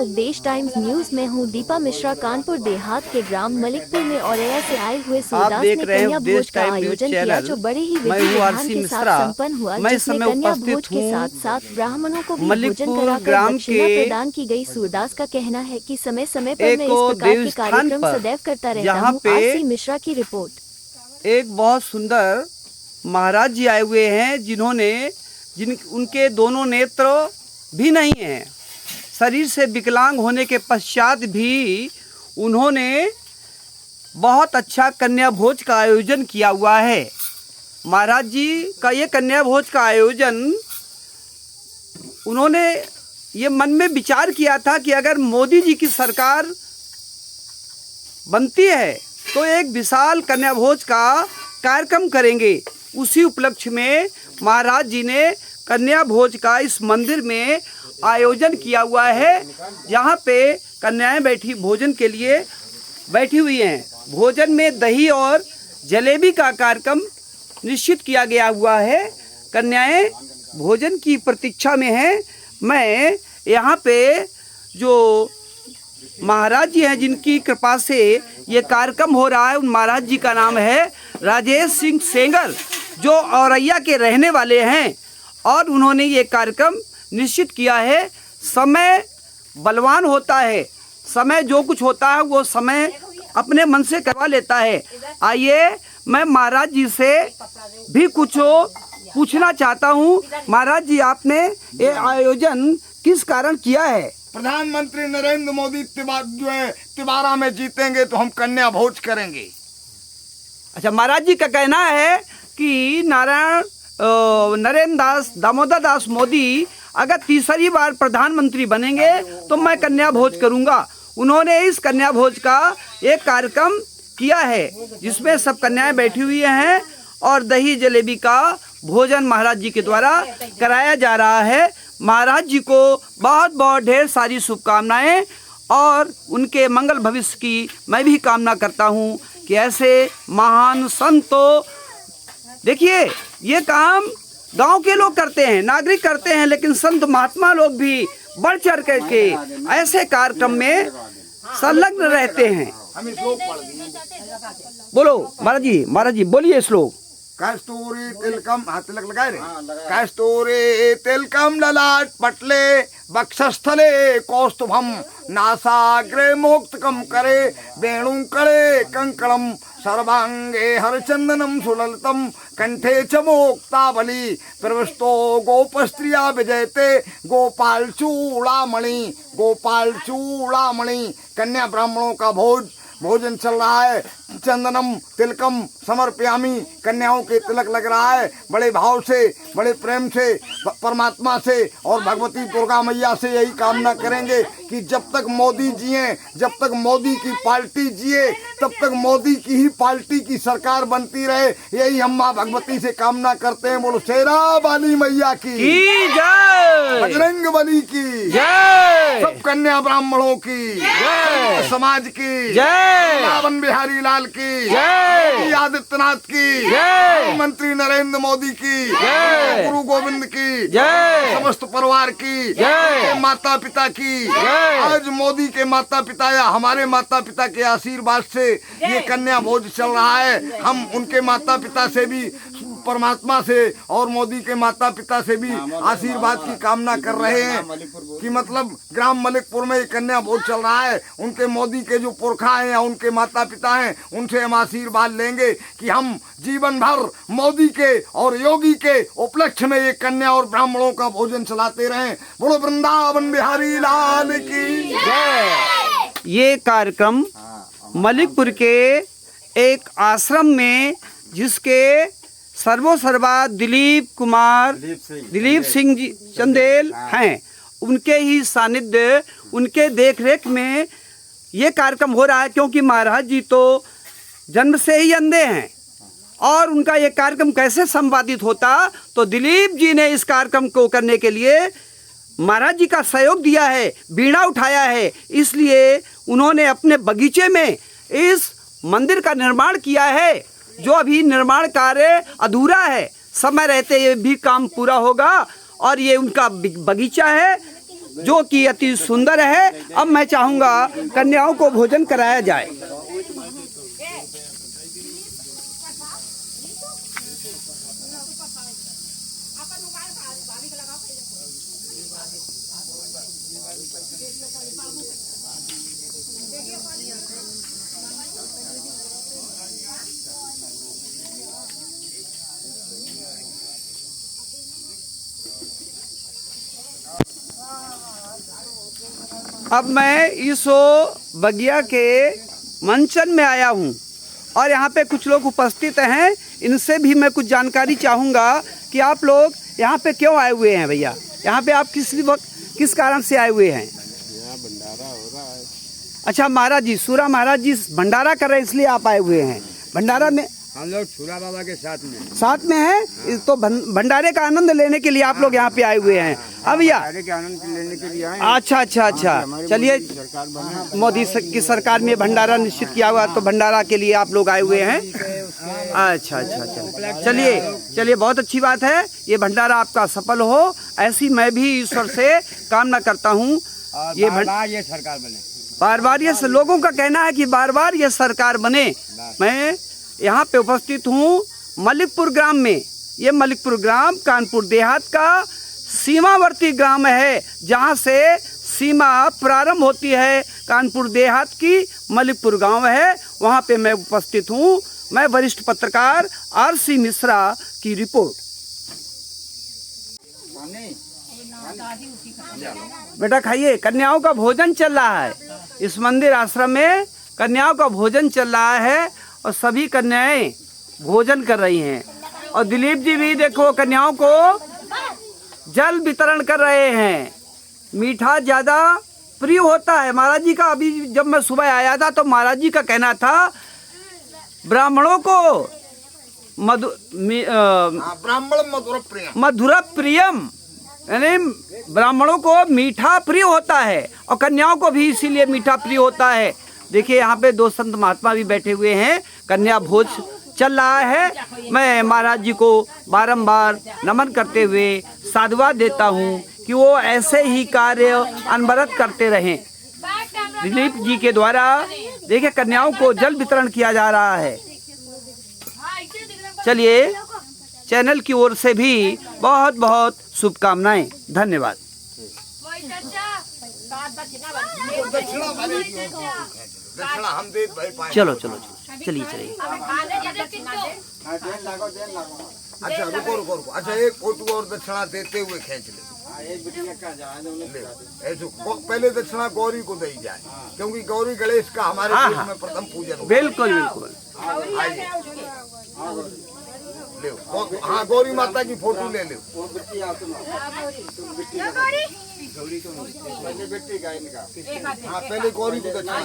उपदेश times news में हूँ दीपा मिश्रा। कानपुर देहात के ग्राम मलिकपुर में औरैया से आए हुए सूरदास ने कन्या भोज का आयोजन किया, जो बड़े ही विधि विधान के साथ संपन्न हुआ, जिसमें कन्या भोज के साथ साथ ब्राह्मणों को भी भोजन कराकर दक्षिणा प्रदान की गई। सूरदास का कहना है कि समय समय पर मैं इस प्रकार के कार्यक्रम सदैव करता रहता हूँ। आरसी मिश्रा की रिपोर्ट। एक बहुत सुंदर महाराज जी आए हुए हैं, उनके दोनों नेत्र भी नहीं हैं। शरीर से विकलांग होने के पश्चात भी उन्होंने बहुत अच्छा कन्या भोज का आयोजन किया हुआ है। महाराज जी का ये कन्या भोज का आयोजन उन्होंने ये मन में विचार किया था कि अगर मोदी जी की सरकार बनती है तो एक विशाल कन्या भोज का कार्यक्रम करेंगे। उसी उपलक्ष्य में महाराज जी ने कन्या भोज का इस मंदिर में आयोजन किया हुआ है, जहाँ पे कन्याएं बैठी भोजन के लिए बैठी हुई हैं। भोजन में दही और जलेबी का कार्यक्रम निश्चित किया गया हुआ है। कन्याएं भोजन की प्रतीक्षा में हैं। मैं यहाँ पे जो महाराज जी हैं, जिनकी कृपा से ये कार्यक्रम हो रहा है, उन महाराज जी का नाम है राजेश सिंह सेंगर, जो औरैया के रहने वाले हैं, और उन्होंने ये कार्यक्रम निश्चित किया है। समय बलवान होता है, समय जो कुछ होता है वो समय अपने मन से करवा लेता है। आइए मैं महाराज जी से भी कुछ पूछना चाहता हूँ। महाराज जी, आपने ये आयोजन किस कारण किया है? प्रधानमंत्री नरेंद्र मोदी तिबारा में जीतेंगे तो हम कन्या भोज करेंगे। अच्छा, महाराज जी का कहना है कि नरेंद्र दामोदर दास मोदी अगर तीसरी बार प्रधानमंत्री बनेंगे तो मैं कन्या भोज करूंगा। उन्होंने इस कन्या भोज का एक कार्यक्रम किया है, जिसमें सब कन्याएं बैठी हुई हैं और दही जलेबी का भोजन महाराज जी के द्वारा कराया जा रहा है। महाराज जी को बहुत बहुत ढेर सारी शुभकामनाएं और उनके मंगल भविष्य की मैं भी कामना करता हूं कि ऐसे महान संतों, देखिए ये काम गांव के लोग करते हैं, नागरिक करते हैं, लेकिन संत महात्मा लोग भी बढ़ चढ़ करके ऐसे कार्यक्रम में संलग्न रहते हैं। बोलो महाराज जी बोलिए श्लोक। कस्तूरी तिलकम, हाथ तिलक लगाए रे। कस्तूरी तिलकम ललाट पटले वक्षस्थले कौस्तुभम नासाग्रे मोक्तकम करे वेणु करे कंकणम सर्वांगे हरचंदनम सुललितम कंठे च मोक्तावली प्रविष्टो गोपस्त्रिया विजयते गोपाल चूड़ामणि कन्या ब्राह्मणों का भोजन चल रहा है। चंदनम तिलकम समर्पयामी, कन्याओं के तिलक लग रहा है। बड़े भाव से, बड़े प्रेम से परमात्मा से और भगवती दुर्गा मैया से यही कामना करेंगे कि जब तक मोदी जिए, जब तक मोदी की पार्टी जिए, तब तक मोदी की ही पार्टी की सरकार बनती रहे। यही हम माँ भगवती से कामना करते हैं। बोलो शेरा वाली मैया की जय, बजरंग बली की जय, सब कन्या ब्राह्मणों की जय, समाज की जय, वृंदावन बिहारी लाल की जय, आदित्यनाथ की जय, मंत्री नरेंद्र मोदी की जय, गुरु गोविंद की जय, समस्त परिवार की जय, माता पिता की जय। आज मोदी के माता पिता या हमारे माता पिता के आशीर्वाद से ये कन्या भोज चल रहा है। हम उनके माता पिता से भी, परमात्मा से और मोदी के माता पिता से भी आशीर्वाद की कामना कर रहे हैं कि मतलब ग्राम मलिकपुर में कन्या भोज चल रहा है। उनके मोदी के जो पुरखा हैं या उनके माता पिता हैं, उनसे हम आशीर्वाद लेंगे कि हम जीवन भर मोदी के और योगी के उपलक्ष्य में ये कन्या और ब्राह्मणों का भोजन चलाते रहें। बोलो वृंदावन बिहारी लाल की जय। ये कार्यक्रम मलिकपुर के एक आश्रम में, जिसके सर्वा दिलीप सिंह जी चंदेल हैं, उनके ही सानिध्य, उनके देखरेख में ये कार्यक्रम हो रहा है। क्योंकि महाराज जी तो जन्म से ही अंधे हैं, और उनका ये कार्यक्रम कैसे संपादित होता, तो दिलीप जी ने इस कार्यक्रम को करने के लिए महाराज जी का सहयोग दिया है, बीड़ा उठाया है। इसलिए उन्होंने अपने बगीचे में इस मंदिर का निर्माण किया है, जो अभी निर्माण कार्य अधूरा है। समय रहते ये भी काम पूरा होगा, और ये उनका बगीचा है। जो कि अति सुंदर है। अब मैं चाहूँगा कन्याओं को भोजन कराया जाए। अब मैं इस बगिया के मंचन में आया हूँ और यहाँ पे कुछ लोग उपस्थित हैं। इनसे भी मैं कुछ जानकारी चाहूँगा कि आप लोग यहाँ पे क्यों आए हुए हैं भैया? यहाँ पे आप किस कारण से आए हुए हैं? यहाँ भंडारा हो रहा है। अच्छा, महाराज जी, सूरा महाराज जी भंडारा कर रहे हैं, इसलिए आप आए हुए हैं। भंडारा में हम लोग सूरा बाबा के साथ में हैं, तो भंडारे का आनंद लेने के लिए आप लोग यहाँ पे आए हुए हैं। अब भैया भंडारे के आनंद लेने के लिए आए। अच्छा, चलिए, मोदी की सरकार में भंडारा निश्चित किया हुआ, तो भंडारा के लिए आप लोग आए हुए हैं। अच्छा, चलिए, बहुत अच्छी बात है। ये भंडारा आपका सफल हो, ऐसी मैं भी ईश्वर से कामना करता हूँ। ये सरकार बने, बार ये लोगों का कहना है कि बार ये सरकार बने। मैं यहाँ पे उपस्थित हूँ मलिकपुर ग्राम में। ये मलिकपुर ग्राम कानपुर देहात का सीमावर्ती ग्राम है, जहाँ से सीमा प्रारंभ होती है कानपुर देहात की। मलिकपुर गांव है, वहाँ पे मैं उपस्थित हूँ। मैं वरिष्ठ पत्रकार RC मिश्रा की रिपोर्ट। बेटा खाइए, कन्याओं का भोजन चल रहा है इस मंदिर आश्रम में। कन्याओं का भोजन चल रहा है और सभी कन्याएं भोजन कर रही हैं। और दिलीप जी भी देखो कन्याओं को जल वितरण कर रहे हैं। मीठा ज़्यादा प्रिय होता है महाराज जी का। अभी जब मैं सुबह आया था तो महाराज जी का कहना था ब्राह्मणों को मधुर प्रियम, यानी ब्राह्मणों को मीठा प्रिय होता है और कन्याओं को भी इसीलिए मीठा प्रिय होता है। देखिए यहाँ पे 2 संत महात्मा भी बैठे हुए हैं। कन्या भोज चल रहा है। मैं महाराज जी को बारंबार नमन करते हुए साधुवाद देता हूँ कि वो ऐसे ही कार्य अनवरत करते रहें। दिलीप जी के द्वारा देखिए कन्याओं को जल वितरण किया जा रहा है। चलिए, चैनल की ओर से भी बहुत बहुत शुभकामनाएं। धन्यवाद। चलो चलिए। अच्छा रुको। अच्छा, एक फोटो और दक्षिणा देते हुए खींच ले। पहले दक्षिणा गौरी को दी जाए, क्योंकि गौरी गणेश का हमारे देश में प्रथम पूजन। बिल्कुल। हाँ, गौरी माता की फोटो ले लो। हाँ, पहले गौरी को दक्षिणा।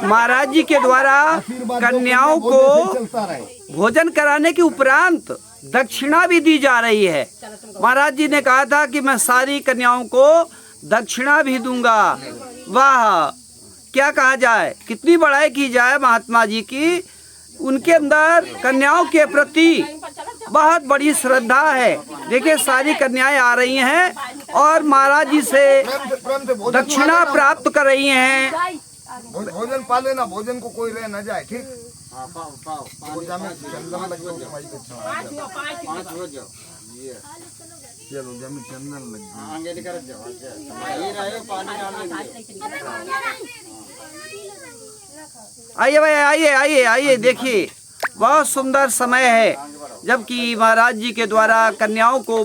महाराज जी के द्वारा कन्याओं को भोजन कराने के उपरांत दक्षिणा भी दी जा रही है। महाराज जी ने कहा था कि मैं सारी कन्याओं को दक्षिणा भी दूंगा। वाह, क्या कहा जाए, कितनी बड़ाई की जाए महात्मा जी की। उनके अंदर कन्याओं के प्रति बहुत बड़ी श्रद्धा है। देखिए सारी कन्याएं आ रही हैं और महाराज जी से दक्षिणा प्राप्त कर रही हैं। भोजन पा लेना, भोजन को कोई रह न जाए, ठीक। चलो जमी चंदन लग आइए भाई, आइए। देखिए बहुत सुंदर समय है जबकि महाराज जी के द्वारा कन्याओं को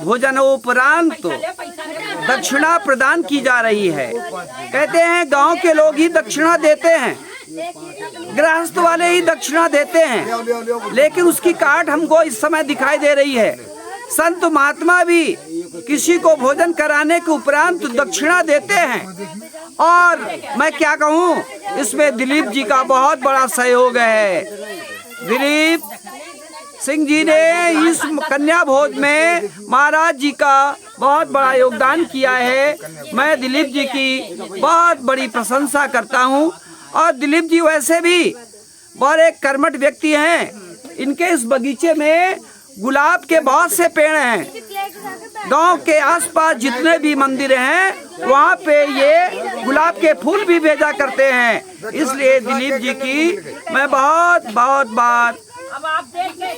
भोजन उपरांत दक्षिणा प्रदान की जा रही है। कहते हैं गांव के लोग ही दक्षिणा देते हैं, गृहस्थ वाले ही दक्षिणा देते हैं, लेकिन उसकी काट हमको इस समय दिखाई दे रही है। संत महात्मा भी किसी को भोजन कराने के उपरांत दक्षिणा देते हैं। और मैं क्या कहूँ, इसमें दिलीप जी का बहुत बड़ा सहयोग है। दिलीप सिंह जी ने इस कन्या भोज में महाराज जी का बहुत बड़ा योगदान किया है। मैं दिलीप जी की बहुत बड़ी प्रशंसा करता हूँ। और दिलीप जी वैसे भी बड़े कर्मठ व्यक्ति हैं। इनके इस बगीचे में गुलाब के बहुत से पेड़ हैं। गांव के आसपास जितने भी मंदिर हैं वहाँ पे ये गुलाब के फूल भी भेजा करते हैं। इसलिए दिलीप जी की मैं बहुत बहुत बार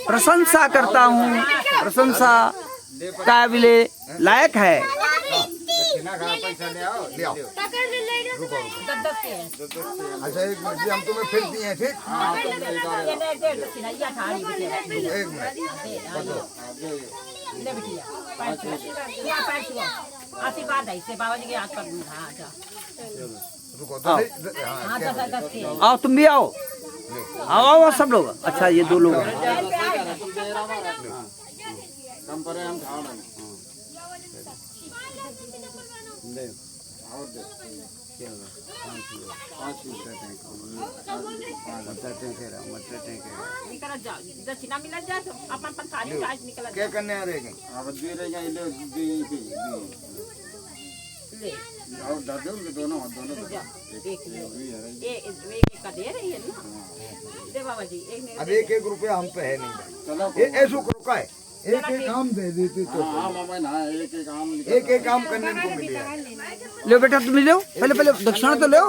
प्रशंसा करता हूँ, प्रशंसा काबिले लायक है। अच्छा एक मिनट जी, हम तुम्हें फिर दिए हैं, ठीक? एक आशीर्वाद है इससे बाबा जी के हाथ पर। रुको आओ तुम भी आओ, आओ आओ सब लोग। अच्छा ये दो लोग हैं। क्या करने आ रहे हैं? दोनों दे रही है ना दे बाबा जी। अब एक एक रुपया हम पे है नहीं, ये ऐसो रुका है। एक एक आम दे देते तो एक एक आम करने को मिलेगा। लो बेटा तुम लो, पहले पहले दक्षिणा तो लो,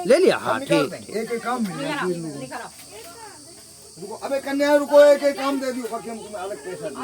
ले लिया। हाँ ठीक। एक एक आम मिलेगा। रुको अबे कन्या रुको, एक एक आम दे दियो, बाकी हम तुम्हें अलग पैसा देंगे।